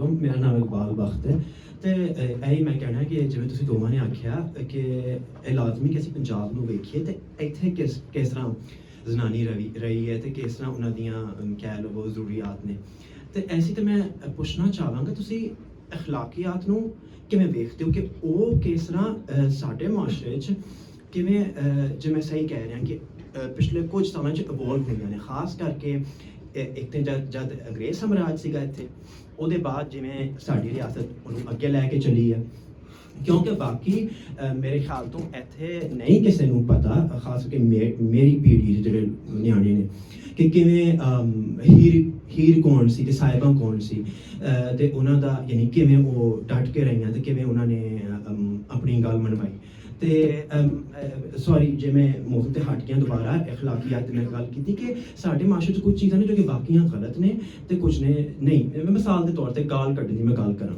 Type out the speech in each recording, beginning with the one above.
वालेकुम, मेरा नाम इकबाल बख्त है। तो यही मैं कहना कि जिवें तुसीं दोवां ने आख्या कि ਇਹ ਲਾਜ਼ਮੀ ਕਿ ਅਸੀਂ ਪੰਜਾਬ ਨੂੰ ਵੇਖੀਏ ਤੇ ਇੱਥੇ ਕਿਸ ਤਰ੍ਹਾਂ ਜ਼ਨਾਨੀ ਰਹੀ ਹੈ ਤੇ ਕਿਸ ਤਰ੍ਹਾਂ ਉਹਨਾਂ ਦੀਆਂ ਕਹਿ ਲਵੋ ਜ਼ਰੂਰੀਆਤ ਨੇ। ਤੇ ਐਸੀ ਤੇ ਮੈਂ ਪੁੱਛਣਾ ਚਾਹਾਂਗਾ ਤੁਸੀਂ ਅਖਲਾਕੀਆਤ ਨੂੰ ਕਿਵੇਂ ਵੇਖਦੇ ਹੋ ਕਿ ਉਹ ਕਿਸ ਤਰ੍ਹਾਂ ਸਾਡੇ ਮੁਆਸ਼ਰੇ 'ਚ ਕਿਵੇਂ ਜਿਵੇਂ ਸਹੀ ਕਹਿ ਰਹੇ ਹਾਂ ਕਿ ਪਿਛਲੇ ਕੁਝ ਸਾਲਾਂ 'ਚ ਇਵੋਲਵ ਹੋਈਆਂ ਨੇ, ਖਾਸ ਕਰਕੇ ਇੱਕ ਤਾਂ ਜਦ ਅੰਗਰੇਜ਼ ਸਾਮਰਾਜ ਸੀਗਾ ਇੱਥੇ, ਉਹਦੇ ਬਾਅਦ ਜਿਵੇਂ ਸਾਡੀ ਰਿਆਸਤ ਉਹਨੂੰ ਅੱਗੇ ਲੈ ਕੇ ਚੱਲੀ ਹੈ। ਕਿਉਂਕਿ ਬਾਕੀ ਮੇਰੇ ਖਿਆਲ ਤੋਂ ਇੱਥੇ ਨਹੀਂ ਕਿਸੇ ਨੂੰ ਪਤਾ, ਖਾਸ ਕਰਕੇ ਮੇਰੀ ਪੀੜ੍ਹੀ ਦੇ ਜਿਹੜੇ ਨਿਆਣੇ ਨੇ, ਕਿ ਕਿਵੇਂ ਹੀਰ ਕੌਣ ਸੀ ਤੇ ਸਾਹਿਬਾਂ ਕੌਣ ਸੀ ਤੇ ਉਹਨਾਂ ਦਾ ਯਾਨੀ ਕਿਵੇਂ ਉਹ ਡਟ ਕੇ ਰਹੀਆਂ ਤੇ ਕਿਵੇਂ ਉਹਨਾਂ ਨੇ ਆਪਣੀ ਗੱਲ ਮਨਵਾਈ। ਤੇ ਸੌਰੀ ਜੇ ਮੈਂ ਮੌਜੂਦ ਤੇ ਹਟ ਗਿਆ ਦੁਬਾਰਾ ਅਖਲਾਕੀਆਤ ਦੀ ਮੈਂ ਗੱਲ ਕੀਤੀ ਕਿ ਸਾਡੇ ਮਾਸ਼ਰੇ 'ਚ ਕੁਝ ਚੀਜ਼ਾਂ ਨੇ ਜੋ ਕਿ ਬਾਕੀਆਂ ਗਲਤ ਨੇ ਤੇ ਕੁਝ ਨੇ ਨਹੀਂ। ਮੈਂ ਮਿਸਾਲ ਦੇ ਤੌਰ ਤੇ ਗਾਲ ਕੱਢਣ ਦੀ ਮੈਂ ਗੱਲ ਕਰਾਂ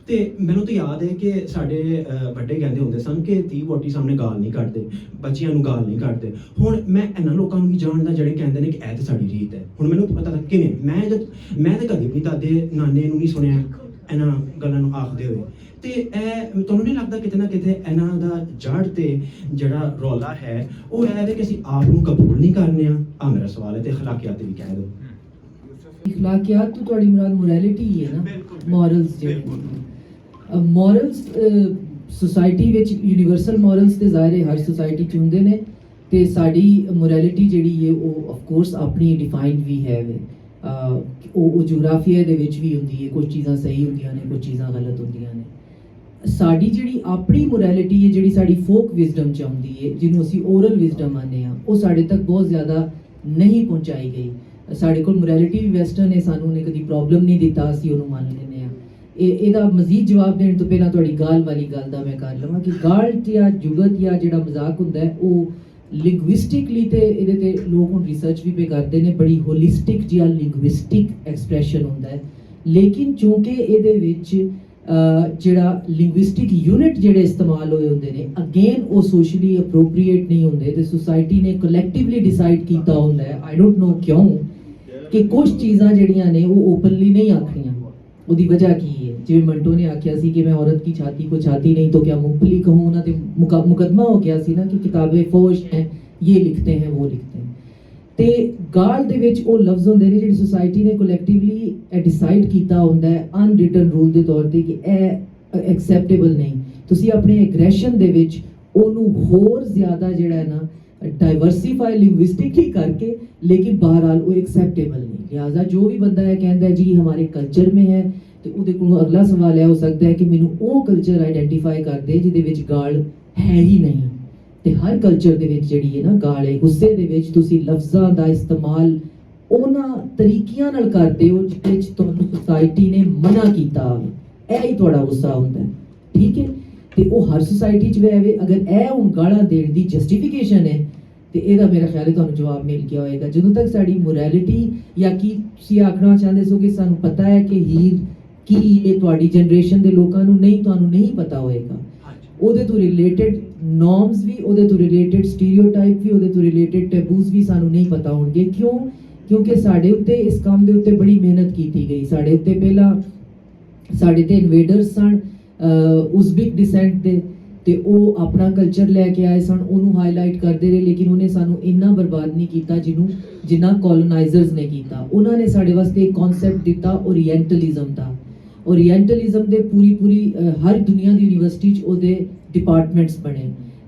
ਤੇ ਮੈਨੂੰ ਤਾਂ ਯਾਦ ਹੈ ਕਿ ਸਾਡੇ ਵੱਡੇ ਕਹਿੰਦੇ ਹੁੰਦੇ ਸਨ ਕਿ ਧੀ ਵਹੁਟੀ ਸਾਹਮਣੇ ਗਾਲ ਨਹੀਂ ਕੱਢਦੇ, ਬੱਚਿਆਂ ਨੂੰ ਗਾਲ ਨਹੀਂ ਕੱਢਦੇ। ਹੁਣ ਮੈਂ ਇਹਨਾਂ ਲੋਕਾਂ ਨੂੰ ਵੀ ਜਾਣਦਾ ਜਿਹੜੇ ਕਹਿੰਦੇ ਨੇ ਕਿ ਇਹ ਤਾਂ ਸਾਡੀ ਰੀਤ ਹੈ। ਹੁਣ ਮੈਨੂੰ ਪਤਾ ਲੱਗ ਕਿਵੇਂ, ਮੈਂ ਤਾਂ ਕਦੇ ਆਪਣੀ ਦਾਦੇ ਨਾਨੇ ਨੂੰ ਨਹੀਂ ਸੁਣਿਆ ਇਹਨਾਂ ਗੱਲਾਂ ਨੂੰ ਆਖਦੇ ਹੋਏ। ਤੇ ਇਹ ਤੁਹਾਨੂੰ ਨਹੀਂ ਲੱਗਦਾ ਕਿਤੇ ਨਾ ਕਿਤੇ ਇਹਨਾਂ ਦਾ ਜੜ ਤੇ ਜਿਹੜਾ ਰੌਲਾ ਹੈ ਉਹ ਇਹ ਹੈ ਕਿ ਅਸੀਂ ਆਪ ਨੂੰ ਕਬੂਲ ਨਹੀਂ ਕਰਨੇ ਆ ਮੇਰਾ ਸਵਾਲ ਹੈ। ਤੇ ਅਖਲਾਕੀਆਤ ਵੀ ਕਹਿ ਦਿਓ। ਅਖਲਾਕੀਆਤ ਤੋਂ ਤੁਹਾਡੀ ਮੁਰਾਦ ਮੋਰੈਲਿਟੀ ਹੀ ਹੈ ਨਾ, ਮੋਰਲਸ ਜਿਹੜੇ ਮੋਰਲਸ ਸੋਸਾਇਟੀ ਵਿੱਚ ਯੂਨੀਵਰਸਲ ਮੋਰਲਸ ਤੇ ਜ਼ਾਹਿਰ ਹਰ ਸੋਸਾਇਟੀ 'ਚ ਹੁੰਦੇ ਨੇ ਤੇ ਸਾਡੀ ਮੋਰੈਲਿਟੀ ਜਿਹੜੀ ਹੈ ਉਹ ਆਫ ਕੋਰਸ ਆਪਣੀ ਡਿਫਾਈਨਡ ਵੀ ਹੈ ਵੇ। ਉਹ ਜੋਗਰਾਫੀਆ ਦੇ ਵਿੱਚ ਵੀ ਹੁੰਦੀ ਹੈ, ਕੁਝ ਚੀਜ਼ਾਂ ਸਹੀ ਹੁੰਦੀਆਂ ਨੇ, ਕੁਝ ਚੀਜ਼ਾਂ ਗਲਤ ਹੁੰਦੀਆਂ ਨੇ। ਸਾਡੀ ਜਿਹੜੀ ਆਪਣੀ ਮੋਰੈਲਿਟੀ ਹੈ, ਜਿਹੜੀ ਸਾਡੀ ਫੋਕ ਵਿਜ਼ਡਮ 'ਚ ਆਉਂਦੀ ਹੈ, ਜਿਹਨੂੰ ਅਸੀਂ ਓਰਲ ਵਿਜ਼ਡਮ ਆਉਂਦੇ ਹਾਂ, ਉਹ ਸਾਡੇ ਤੱਕ ਬਹੁਤ ਜ਼ਿਆਦਾ ਨਹੀਂ ਪਹੁੰਚਾਈ ਗਈ। ਸਾਡੇ ਕੋਲ ਮੋਰੈਲਿਟੀ ਵੀ ਵੈਸਟਰਨ ਹੈ, ਸਾਨੂੰ ਉਹਨੇ ਕਦੀ ਪ੍ਰੋਬਲਮ ਨਹੀਂ ਦਿੱਤਾ, ਅਸੀਂ ਉਹਨੂੰ ਮੰਨ ਲੈਂਦੇ ਹਾਂ। ਇਹਦਾ ਮਜ਼ੀਦ ਜਵਾਬ ਦੇਣ ਤੋਂ ਪਹਿਲਾਂ ਤੁਹਾਡੀ ਗਾਲ ਵਾਲੀ ਗੱਲ ਦਾ ਮੈਂ ਕਰ ਲਵਾਂ ਕਿ ਗਾਲ ਜਾਂ ਜੁਗਤ ਜਾਂ ਜਿਹੜਾ ਮਜ਼ਾਕ ਹੁੰਦਾ ਹੈ ਉਹ ਲਿੰਗੁਇਸਟਿਕਲੀ ਤੇ ਇਹਦੇ ਤੇ ਲੋਕ ਹੁਣ ਰਿਸਰਚ ਵੀ ਪੇ ਕਰਦੇ ਨੇ, ਬੜੀ ਹੋਲਿਸਟਿਕ ਜਿਹਾ ਲਿੰਗੁਇਸਟਿਕ ਐਕਸਪ੍ਰੈਸ਼ਨ ਹੁੰਦਾ ਹੈ। ਲੇਕਿਨ ਚੂੰਕਿ ਇਹਦੇ ਵਿੱਚ ਜਿਹੜਾ ਲਿੰਗੁਇਸਟਿਕ ਯੂਨਿਟ ਜਿਹੜੇ ਇਸਤੇਮਾਲ ਹੋਏ ਹੁੰਦੇ ਨੇ ਅਗੇਨ ਉਹ ਸੋਸ਼ਲੀ ਅਪਰੋਪਰੀਏਟ ਨਹੀਂ ਹੁੰਦੇ ਤੇ ਸੋਸਾਇਟੀ ਨੇ ਕਲੈਕਟਿਵਲੀ ਡਿਸਾਈਡ ਕੀਤਾ ਹੁੰਦਾ ਹੈ, ਆਈ ਡੋਂਟ ਨੋ ਕਿਉਂ, ਕਿ ਕੁਝ ਚੀਜ਼ਾਂ ਜਿਹੜੀਆਂ ਨੇ ਉਹ ਓਪਨਲੀ ਨਹੀਂ ਆਖਣੀਆਂ। ਉਹਦੀ ਵਜ੍ਹਾ ਕੀ ਹੈ? ਜਿਵੇਂ ਮੰਟੋ ਨੇ ਆਖਿਆ ਸੀ ਕਿ ਮੈਂ ਔਰਤ की छाती को छाती नहीं तो क्या मूंगफली कहूँ, ਉਹਨਾਂ ਤੇ ਮੁਕੱਦਮਾ ਹੋ ਗਿਆ ਸੀ ਨਾ ਕਿ ਕਿਤਾਬੇ ਫੋਸ਼ ਹੈ, ਇਹ ਲਿਖਤੇ ਹੈ ਉਹ ਲਿਖਤੇ ਹੈ। ਤੇ ਗਾਲ ਦੇ ਵਿੱਚ ਉਹ ਲਫ਼ਜ਼ ਹੁੰਦੇ ਨੇ ਜਿਹੜੀ ਸੋਸਾਇਟੀ ਨੇ ਕਲੈਕਟਿਵਲੀ ਡਿਸਾਈਡ ਕੀਤਾ ਹੁੰਦਾ ਹੈ ਅਨਰਿਟਨ ਰੂਲ ਦੇ ਤੌਰ ਤੇ ਕਿ ਇਹ ਐਕਸੈਪਟੇਬਲ ਨਹੀਂ। ਤੁਸੀਂ ਆਪਣੇ ਐਗਰੈਸ਼ਨ ਦੇ ਵਿੱਚ ਉਹਨੂੰ ਹੋਰ ਜ਼ਿਆਦਾ ਜਿਹੜਾ ਹੈ ਨਾ ਡਾਈਵਰਸੀਫਾਈ ਲਿੰਗੁਇਸਟਿਕਲੀ ਕਰਕੇ, लेकिन बहरहाल वो एक्सेप्टेबल नहीं। लिहाजा जो भी बंदा है कहता है जी हमारे कल्चर में है तो ਉਹਦੇ ਕੋਲ ਅਗਲਾ ਸਵਾਲ ਹੈ ਹੋ ਸਕਦਾ ਹੈ ਕਿ ਮੈਨੂੰ ਉਹ ਕਲਚਰ ਆਈਡੈਂਟੀਫਾਈ ਕਰ ਦੇ ਜਿਹਦੇ ਵਿੱਚ ਗਾਲ ਹੈ ਹੀ ਨਹੀਂ। ਤੇ ਹਰ ਕਲਚਰ ਦੇ ਵਿੱਚ ਜਿਹੜੀ ਹੈ ਨਾ ਗਾਲ ਹੈ। ਗੁੱਸੇ ਦੇ ਵਿੱਚ ਤੁਸੀਂ ਲਫ਼ਜ਼ਾਂ ਦਾ ਇਸਤੇਮਾਲ ਉਹਨਾਂ ਤਰੀਕਿਆਂ ਨਾਲ ਕਰਦੇ ਹੋ ਜਿਹਦੇ ਵਿੱਚ ਤੁਹਾਨੂੰ ਸੋਸਾਇਟੀ ਨੇ ਮਨਾ ਕੀਤਾ ਹੋਵੇ, ਇਹ ਹੀ ਤੁਹਾਡਾ ਗੁੱਸਾ ਹੁੰਦਾ ਹੈ, ਠੀਕ ਹੈ। ਤੇ ਉਹ ਹਰ ਸੋਸਾਇਟੀ 'ਚ ਵੇ ਅਗਰ ਇਹ ਹੁਣ ਗਾਲਾਂ ਦੇਣ ਦੀ ਜਸਟੀਫਿਕੇਸ਼ਨ ਹੈ ਤੇ ਇਹਦਾ ਮੇਰਾ ਖਿਆਲ ਹੈ ਤੁਹਾਨੂੰ ਜਵਾਬ ਮਿਲ ਗਿਆ ਹੋਏਗਾ। ਜਦੋਂ ਤੱਕ ਸਾਡੀ ਮੋਰੈਲਿਟੀ ਜਾਂ ਕੀ ਤੁਸੀਂ ਆਖਣਾ ਚਾਹੁੰਦੇ ਸੋ ਕਿ ਸਾਨੂੰ ਪਤਾ ਹੈ ਕਿ ਹੀਰ ਕੀ ਇਹ ਤੁਹਾਡੀ ਜਨਰੇਸ਼ਨ ਦੇ ਲੋਕਾਂ ਨੂੰ ਨਹੀਂ, ਤੁਹਾਨੂੰ ਨਹੀਂ ਪਤਾ ਹੋਏਗਾ। ਉਹਦੇ ਤੋਂ ਰਿਲੇਟਡ ਨੋਰਮਸ ਵੀ, ਉਹਦੇ ਤੋਂ ਰਿਲੇਟਡ ਸਟੀਰੀਓਟਾਈਪ ਵੀ, ਉਹਦੇ ਤੋਂ ਰਿਲੇਟਡ ਟੈਬੂਜ਼ ਵੀ ਸਾਨੂੰ ਨਹੀਂ ਪਤਾ ਹੋਣਗੇ। ਕਿਉਂ? ਕਿਉਂਕਿ ਸਾਡੇ ਉੱਤੇ ਇਸ ਕੰਮ ਦੇ ਉੱਤੇ ਬੜੀ ਮਿਹਨਤ ਕੀਤੀ ਗਈ। ਸਾਡੇ ਉੱਤੇ ਪਹਿਲਾਂ ਸਾਡੇ ਤੇ ਇਨਵੇਡਰਸ ਸਨ ਉਜ਼ਬਿਕ ਡਿਸੈਂਟ ਦੇ ਤੇ ਉਹ ਆਪਣਾ ਕਲਚਰ ਲੈ ਕੇ ਆਏ ਸਨ, ਉਹਨੂੰ ਹਾਈਲਾਈਟ ਕਰਦੇ ਰਹੇ, ਲੇਕਿਨ ਉਹਨੇ ਸਾਨੂੰ ਇੰਨਾ ਬਰਬਾਦ ਨਹੀਂ ਕੀਤਾ ਜਿੰਨਾ ਕੋਲੋਨਾਈਜ਼ਰਸ ਨੇ ਕੀਤਾ। ਉਹਨਾਂ ਨੇ ਸਾਡੇ ਵਾਸਤੇ ਇੱਕ ਕਨਸੈਪਟ ਦਿੱਤਾ ਓਰੀਐਂਟਲਿਜ਼ਮ ਦਾ। ਓਰੀਐਂਟਲਿਜ਼ਮ ਦੇ ਪੂਰੀ ਹਰ ਦੁਨੀਆ ਦੀ ਯੂਨੀਵਰਸਿਟੀ 'ਚ ਉਹਦੇ ਡਿਪਾਰਟਮੈਂਟਸ ਬਣੇ।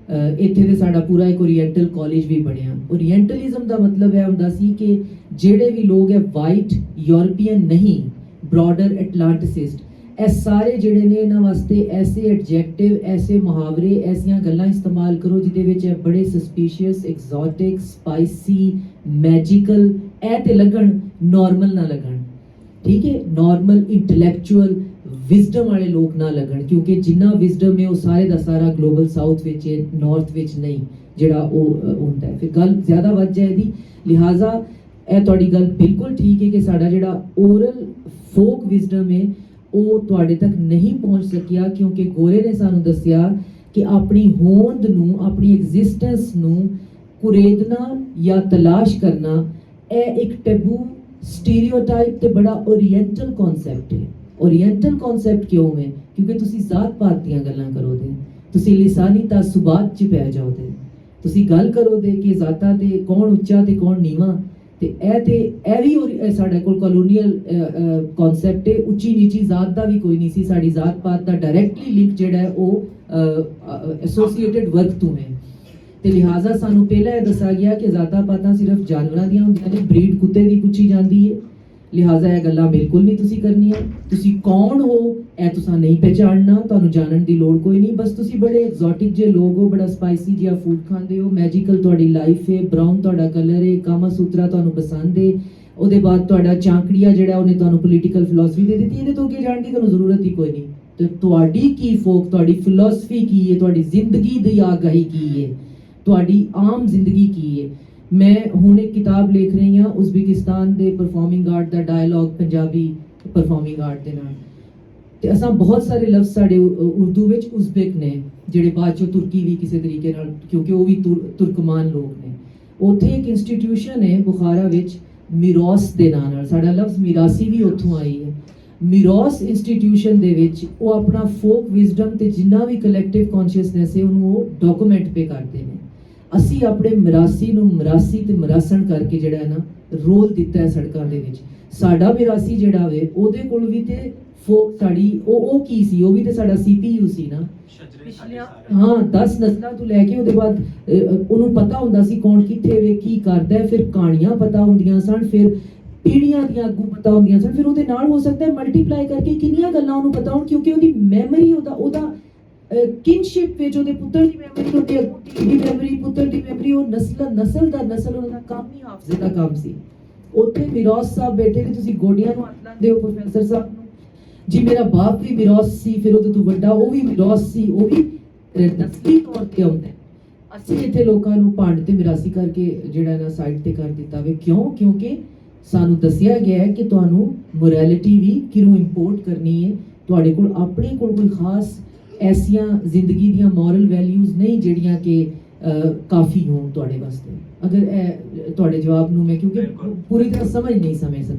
ਇੱਥੇ ਤੇ ਸਾਡਾ ਪੂਰਾ ਇੱਕ ਓਰੀਐਂਟਲ ਕਾਲਜ ਵੀ ਬਣਿਆ। ਓਰੀਐਂਟਲਿਜ਼ਮ ਦਾ ਮਤਲਬ ਇਹ ਹੁੰਦਾ ਸੀ ਕਿ ਜਿਹੜੇ ਵੀ ਲੋਕ ਹੈ ਵਾਈਟ ਯੂਰਪੀਅਨ ਨਹੀਂ, ਬ੍ਰੌਡਰ ਐਟਲਾਂਟਿਸਿਸਟ, ਇਹ ਸਾਰੇ ਜਿਹੜੇ ਨੇ ਇਹਨਾਂ ਵਾਸਤੇ ਐਸੇ ਐਡਜੈਕਟਿਵ, ਐਸੇ ਮੁਹਾਵਰੇ, ਐਸੀਆਂ ਗੱਲਾਂ ਇਸਤੇਮਾਲ ਕਰੋ ਜਿਹਦੇ ਵਿੱਚ ਇਹ ਬੜੇ ਸਸਪੀਸ਼ੀਅਸ, ਐਗਜ਼ੋਟਿਕ, ਸਪਾਈਸੀ, ਮੈਜੀਕਲ ਇਹ ਤੇ ਲੱਗਣ, ਨਾਰਮਲ ਨਾ ਲੱਗਣ, ਠੀਕ ਹੈ। ਨਾਰਮਲ ਇੰਟੈਲੈਕਚੁਅਲ ਵਿਜ਼ਡਮ ਵਾਲੇ ਲੋਕ ਨਾ ਲੱਗਣ, ਕਿਉਂਕਿ ਜਿੰਨਾ ਵਿਜ਼ਡਮ ਹੈ ਉਹ ਸਾਰੇ ਦਾ ਸਾਰਾ ਗਲੋਬਲ ਸਾਊਥ ਵਿੱਚ ਹੈ, ਨਾਰਥ ਵਿੱਚ ਨਹੀਂ ਜਿਹੜਾ ਉਹ ਹੁੰਦਾ ਹੈ। ਫਿਰ ਗੱਲ ਜ਼ਿਆਦਾ ਵੱਧ ਜਾਏਗੀ। ਲਿਹਾਜ਼ਾ ਇਹ ਤੁਹਾਡੀ ਗੱਲ ਬਿਲਕੁਲ ਠੀਕ ਹੈ ਕਿ ਸਾਡਾ ਜਿਹੜਾ ਓਰਲ ਫੋਕ ਵਿਜ਼ਡਮ ਹੈ ਉਹ ਤੁਹਾਡੇ ਤੱਕ ਨਹੀਂ ਪਹੁੰਚ ਸਕਿਆ ਕਿਉਂਕਿ ਗੋਰੇ ਨੇ ਸਾਨੂੰ ਦੱਸਿਆ ਕਿ ਆਪਣੀ ਹੋਂਦ ਨੂੰ, ਆਪਣੀ ਐਗਜ਼ਿਸਟੈਂਸ ਨੂੰ ਕੁਰੇਦਣਾ ਜਾਂ ਤਲਾਸ਼ ਕਰਨਾ ਇਹ ਇੱਕ ਟੈਬੂ, ਸਟੀਰੀਓਟਾਈਪ ਤੇ ਬੜਾ ਓਰੀਐਂਟਲ ਕਨਸੈਪਟ ਹੈ। ਓਰੀਐਂਟਲ ਕਨਸੈਪਟ ਕਿਉਂ ਹੈ? ਕਿਉਂਕਿ ਤੁਸੀਂ ਜ਼ਾਤ ਪਾਤ ਦੀਆਂ ਗੱਲਾਂ ਕਰੋਦੇ, ਤੁਸੀਂ ਲਿਸਾਨੀ ਤਾਸੁਬਾਤ 'ਚ ਪੈ ਜਾਓਦੇ, ਤੁਸੀਂ ਗੱਲ ਕਰੋਦੇ ਕਿ ਜ਼ਾਤਾਂ ਤੇ ਕੌਣ ਉੱਚਾ ਤੇ ਕੌਣ ਨੀਵਾਂ, ਤੇ ਇਹ ਵੀ ਸਾਡੇ ਕੋਲ ਕਲੋਨੀਅਲ ਕਨਸੈਪਟ ਹੈ। ਉੱਚੀ ਨੀਚੀ ਜ਼ਾਤ ਦਾ ਵੀ ਕੋਈ ਨਹੀਂ ਸੀ, ਸਾਡੀ ਜ਼ਾਤ ਪਾਤ ਦਾ ਡਾਇਰੈਕਟਲੀ ਲਿੰਕ ਜਿਹੜਾ ਹੈ ਉਹ ਐਸੋਸੀਏਟਡ ਵਰਕ ਤੋਂ ਹੈ। ਤੇ ਲਿਹਾਜ਼ਾ ਸਾਨੂੰ ਪਹਿਲਾਂ ਇਹ ਦੱਸਿਆ ਗਿਆ ਕਿ ਜ਼ਾਤਾਂ ਪਾਤਾਂ ਸਿਰਫ ਜਾਨਵਰਾਂ ਦੀਆਂ ਹੁੰਦੀਆਂ ਨੇ, ਬਰੀਡ ਕੁੱਤੇ ਦੀ ਪੁੱਛੀ ਜਾਂਦੀ ਹੈ। ਲਿਹਾਜ਼ਾ ਇਹ ਗੱਲਾਂ ਬਿਲਕੁਲ ਨਹੀਂ ਤੁਸੀਂ ਕਰਨੀਆਂ। ਤੁਸੀਂ ਕੌਣ ਹੋ ਇਹ ਤੁਸੀਂ ਨਹੀਂ ਪਹਿਚਾਨਣਾ, ਤੁਹਾਨੂੰ ਜਾਣਨ ਦੀ ਲੋੜ ਕੋਈ ਨਹੀਂ। ਬਸ ਤੁਸੀਂ ਬੜੇ ਐਗਜ਼ੋਟਿਕ ਜਿਹੇ ਲੋਕ ਹੋ, ਬੜਾ ਸਪਾਈਸੀ ਜਿਹਾ ਫੂਡ ਖਾਂਦੇ ਹੋ, ਮੈਜੀਕਲ ਤੁਹਾਡੀ ਲਾਈਫ ਹੈ, ਬਰਾਊਨ ਤੁਹਾਡਾ ਕਲਰ ਹੈ, ਕਾਮਾ ਸੂਤਰਾ ਤੁਹਾਨੂੰ ਪਸੰਦ ਹੈ। ਉਹਦੇ ਬਾਅਦ ਤੁਹਾਡਾ ਚਾਂਕੜੀਆ ਜਿਹੜਾ ਉਹਨੇ ਤੁਹਾਨੂੰ ਪੋਲੀਟੀਕਲ ਫਿਲਾਸਫੀ ਦੇ ਦਿੱਤੀ, ਇਹਦੇ ਤੋਂ ਅੱਗੇ ਜਾਣ ਦੀ ਤੁਹਾਨੂੰ ਜ਼ਰੂਰਤ ਹੀ ਕੋਈ ਨਹੀਂ। ਤੇ ਤੁਹਾਡੀ ਕੀ ਫੋਕ, ਤੁਹਾਡੀ ਫਿਲਾਸਫੀ ਕੀ ਹੈ, ਤੁਹਾਡੀ ਜ਼ਿੰਦਗੀ ਦੀ ਆਗਾਹੀ ਕੀ ਹੈ, ਤੁਹਾਡੀ ਆਮ ਜ਼ਿੰਦਗੀ ਕੀ ਹੈ। ਮੈਂ ਹੁਣ ਇੱਕ ਕਿਤਾਬ ਲਿਖ ਰਹੀ ਹਾਂ ਉਜ਼ਬੇਕਿਸਤਾਨ ਦੇ ਪਰਫਾਰਮਿੰਗ ਆਰਟ ਦਾ ਡਾਇਲੌਗ ਪੰਜਾਬੀ ਪਰਫਾਰਮਿੰਗ ਆਰਟ ਦੇ ਨਾਲ। ਤੇ ਅਸਾਂ ਬਹੁਤ ਸਾਰੇ ਲਫ਼ਜ਼ ਸਾਡੇ ਉਰਦੂ ਵਿੱਚ ਉਜ਼ਬੇਕ ਨੇ ਜਿਹੜੇ ਬਾਅਦ ਚੋਂ ਤੁਰਕੀ ਵੀ ਕਿਸੇ ਤਰੀਕੇ ਨਾਲ, ਕਿਉਂਕਿ ਉਹ ਵੀ ਤੁਰਕਮਾਨ ਲੋਕ ਨੇ। ਉੱਥੇ ਇੱਕ ਇੰਸਟੀਟਿਊਸ਼ਨ ਹੈ ਬੁਖਾਰਾ ਵਿੱਚ ਮਿਰੌਸ ਦੇ ਨਾਂ ਨਾਲ, ਸਾਡਾ ਲਫ਼ਜ਼ ਮਿਰਾਸੀ ਵੀ ਉੱਥੋਂ ਆਈ ਹੈ। ਮਿਰੌਸ ਇੰਸਟੀਟਿਊਸ਼ਨ ਦੇ ਵਿੱਚ ਉਹ ਆਪਣਾ ਫੋਕ ਵਿਜ਼ਡਮ ਤੇ ਜਿੰਨਾ ਵੀ ਕਲੈਕਟਿਵ ਕੌਨਸ਼ੀਅਸਨੈਸ ਹੈ ਉਹਨੂੰ ਉਹ ਡਾਕੂਮੈਂਟ ਪੇ ਕਰਦੇ ਨੇ। ਅਸੀਂ ਆਪਣੇ ਮਿਰਾਸੀ ਨੂੰ ਮਿਰਾਸੀ ਤੇ ਮਿਰਾਸਣ ਕਰਕੇ ਜਿਹੜਾ ਹੈ ਨਾ ਰੋਲ ਦਿੱਤਾ ਹੈ ਸੜਕਾਂ ਦੇ ਵਿੱਚ। ਸਾਡਾ ਮਿਰਾਸੀ ਜਿਹੜਾ ਵੇ ਉਹਦੇ ਕੋਲ ਵੀ ਤੇ ਫੋਕ ਸਾਡੀ ਉਹ ਕੀ ਸੀ, ਉਹ ਵੀ ਤੇ ਸਾਡਾ CPU ਸੀ ਨਾ। ਹਾਂ 10 ਨਸਲਾਂ ਤੋਂ ਲੈ ਕੇ ਉਹਦੇ ਬਾਅਦ ਉਹਨੂੰ ਪਤਾ ਹੁੰਦਾ ਸੀ ਕੌਣ ਕਿੱਥੇ ਵੇ ਕੀ ਕਰਦਾ ਹੈ, ਫਿਰ ਕਹਾਣੀਆਂ ਪਤਾ ਹੁੰਦੀਆਂ ਸਨ, ਫਿਰ ਪੀੜ੍ਹੀਆਂ ਦੀਆਂ ਅੱਗੋਂ ਪਤਾ ਹੁੰਦੀਆਂ ਸਨ, ਫਿਰ ਉਹਦੇ ਨਾਲ ਹੋ ਸਕਦਾ ਹੈ ਮਲਟੀਪਲਾਈ ਕਰਕੇ ਕਿੰਨੀਆਂ ਗੱਲਾਂ ਉਹਨੂੰ ਪਤਾ ਹੋਣ, ਕਿਉਂਕਿ ਉਹਦੀ ਮੈਮਰੀ ਉਹਦਾ ਕਿਨਸ਼ਿਪ ਵਿੱਚ ਉਹਦੇ ਪੁੱਤਰ ਦੀ ਮੈਮਰੀ, ਉਹਦੇ ਧੀ ਦੀ ਮੈਮਰੀ, ਪੁੱਤਰ ਦੀ ਮੈਮਰੀ, ਉਹ ਨਸਲ ਦਾ ਉਹਨਾਂ ਦਾ ਕੰਮ ਹੀ ਹਾਫਜ਼ੇ ਦਾ ਕੰਮ ਸੀ। ਉੱਥੇ ਮਿਰੌਸ ਸਾਹਿਬ ਬੈਠੇ ਨੇ, ਤੁਸੀਂ ਗੋਡੀਆਂ ਨੂੰ ਹੱਥ ਲਾਉਂਦੇ ਹੋ ਪ੍ਰੋਫੈਸਰ ਸਾਹਿਬ ਨੂੰ ਜੀ। ਮੇਰਾ ਬਾਪ ਵੀ ਮਿਰੌਸ ਸੀ, ਫਿਰ ਉਹਦੇ ਤੋਂ ਵੱਡਾ ਉਹ ਵੀ ਮਿਰੌਸ ਸੀ, ਉਹ ਵੀ ਨਸਲੀ ਤੌਰ ਤੇ ਆਉਂਦਾ। ਅਸੀਂ ਇੱਥੇ ਲੋਕਾਂ ਨੂੰ ਭੰਡ ਤੇ ਮਿਰਾਸੀ ਕਰਕੇ ਜਿਹੜਾ ਨਾ ਸਾਈਡ ਤੇ ਕਰ ਦਿੱਤਾ ਵੇ। ਕਿਉਂ? ਕਿਉਂਕਿ ਸਾਨੂੰ ਦੱਸਿਆ ਗਿਆ ਹੈ ਕਿ ਤੁਹਾਨੂੰ ਮੋਰੈਲਿਟੀ ਵੀ ਕਿਉਂ ਇੰਪੋਰਟ ਕਰਨੀ ਹੈ। ਤੁਹਾਡੇ ਕੋਲ ਆਪਣੇ ਕੋਲ ਕੋਈ ਖਾਸ ਐਸੀਆਂ ਜ਼ਿੰਦਗੀ ਦੀਆਂ ਮੋਰਲ ਵੈਲਿਊਜ਼ ਨਹੀਂ ਜਿਹੜੀਆਂ ਕਿ ਕਾਫੀ ਹੋਣ ਤੁਹਾਡੇ ਵਾਸਤੇ। ਅਗਰ ਇਹ ਤੁਹਾਡੇ ਜਵਾਬ ਨੂੰ ਮੈਂ ਕਿਉਂਕਿ ਪੂਰੀ ਤਰ੍ਹਾਂ ਸਮਝ ਨਹੀਂ ਸਕੀ।